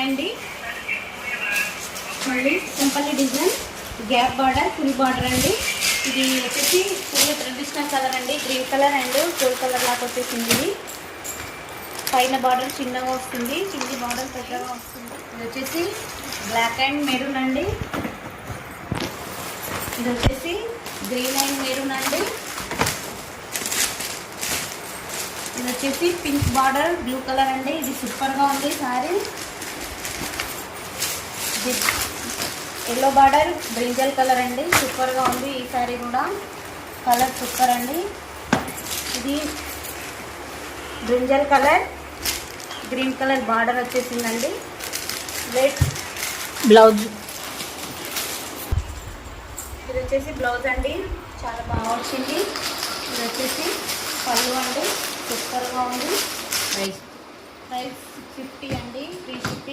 అండి. మళ్ళీ simple design gap border, full border అండి. ఇది వచ్చేసి ఫుల్ ట్రెడిషనల్ కలర్ అండి. Green colour and gold colour లాగా వచ్చేసింది. ఇది పైన బార్డర్ చిన్నగా వస్తుంది, కింది బార్డర్ పెద్దగా వస్తుంది. ఇది వచ్చేసి బ్లాక్ అండ్ మెరూన్ అండి. ఇది వచ్చేసి గ్రీన్ అండ్ మెరూన్ అండి. ఇది వచ్చేసి పింక్ బార్డర్ బ్లూ కలర్ అండి. ఇది సూపర్గా ఉంది సారీ. ఇది ఎల్లో బార్డర్ బ్రింజల్ కలర్ అండి. సూపర్గా ఉంది ఈ సారీ కూడా, కలర్ సూపర్ అండి. ఇది brinjal colour, green colour border వచ్చేసిందండి. Red blouse. ఇది వచ్చేసి బ్లౌజ్ అండి, చాలా బాగా వచ్చింది. ఇది వచ్చేసి పళ్ళు అండి, సూపర్గా ఉంది. ప్రైస్ 650 అండి, 350.